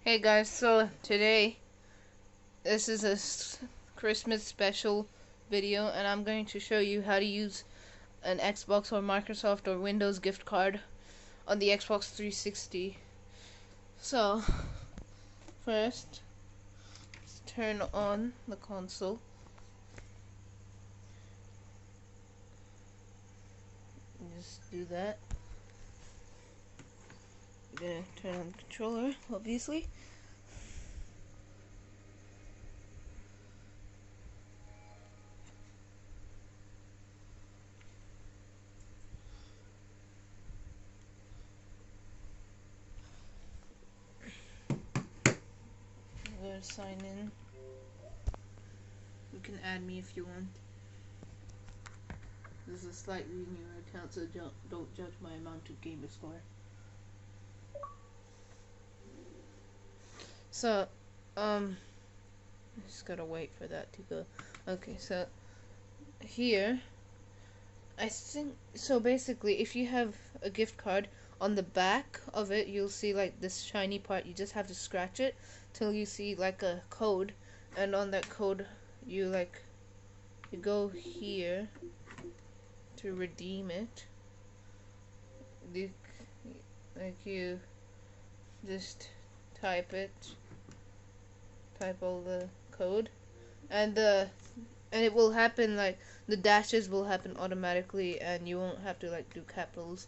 Hey guys, so today this is a Christmas special video and I'm going to show you how to use an Xbox or Microsoft or Windows gift card on the Xbox 360. So, first, let's turn on the console. Just do that. You're gonna turn on the controller, obviously. I'm gonna sign in. You can add me if you want. This is a slightly newer account, so don't judge my amount of gamer score. So, just gotta wait for that to go. Okay, so here, I think, so basically, if you have a gift card, on the back of it, you'll see like this shiny part. You just have to scratch it till you see like a code, and on that code, you go here to redeem it. You just type all the code, and it will happen, like the dashes will happen automatically, and you won't have to like do capitals.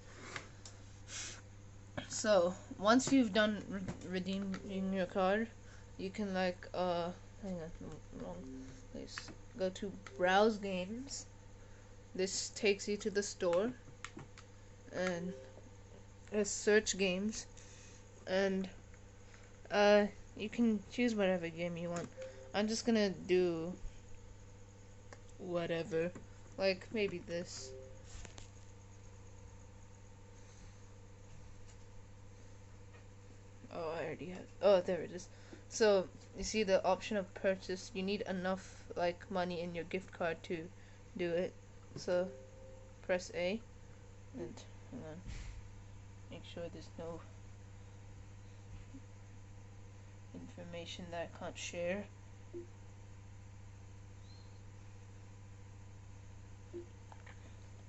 So once you've done redeeming your card, you can hang on, wrong place. Go to browse games. This takes you to the store, and search games, and you can choose whatever game you want. I'm just gonna do whatever, like maybe this. Oh, I already have. Oh, there it is. So you see the option of purchase. You need enough like money in your gift card to do it. So press A, and hang on. Make sure there's no information that I can't share.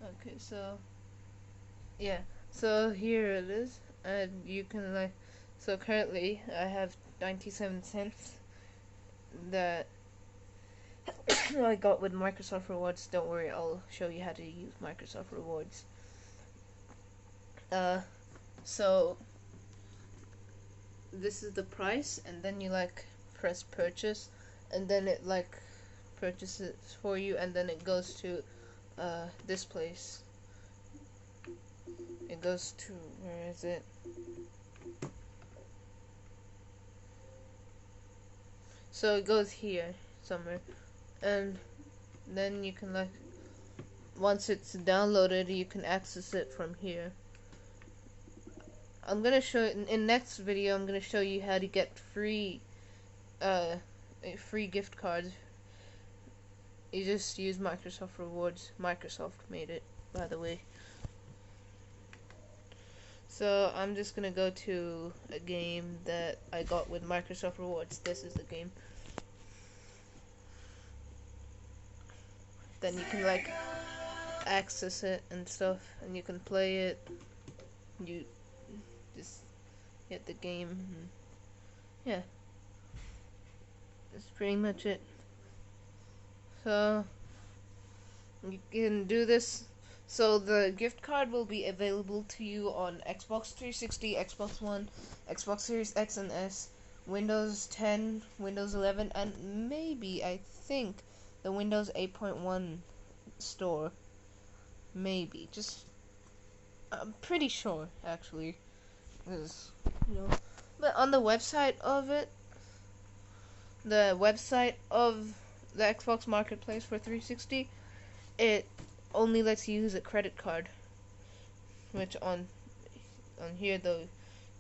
Okay, so yeah, so here it is, and you can so currently I have 97 cents that I got with Microsoft Rewards. Don't worry, I'll show you how to use Microsoft Rewards. So this is the price, and then you press purchase, and then it purchases for you, and then it goes to this place. It goes to, where is it? So it goes here somewhere, and then you can once it's downloaded, you can access it from here. I'm gonna show in next video. I'm gonna show you how to get free gift cards. You just use Microsoft Rewards. Microsoft made it, by the way. So I'm just gonna go to a game that I got with Microsoft Rewards. This is the game. Then you can access it and stuff, and you can play it. You just get the game. And yeah, that's pretty much it. So you can do this. So the gift card will be available to you on Xbox 360, Xbox One, Xbox Series X and S, Windows 10, Windows 11, and maybe, I think, the Windows 8.1 store. Maybe. I'm pretty sure, actually. Because, but on the website of it, the website of the Xbox Marketplace for 360, it only lets you use a credit card, which on here though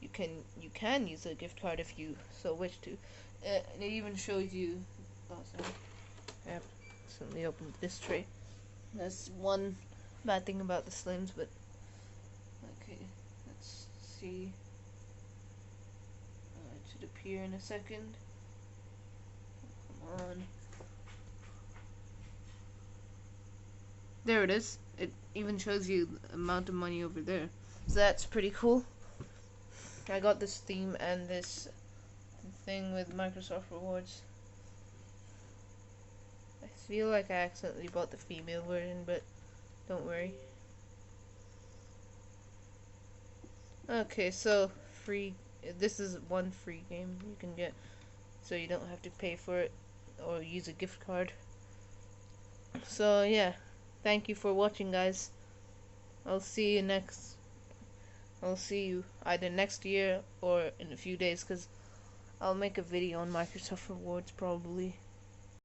you can use a gift card if you so wish to. It even shows you. Oh, sorry. I have accidentally opened this tray. That's one bad thing about the Slims, but okay, let's see. It should appear appear in a second. Come on. There it is. It even shows you the amount of money over there. So that's pretty cool. I got this theme and this thing with Microsoft Rewards. I feel like I accidentally bought the female version, but don't worry. Okay, so free. This is one free game you can get, so you don't have to pay for it or use a gift card. So yeah, thank you for watching, guys. I'll see you either next year or in a few days, because I'll make a video on Microsoft Rewards probably.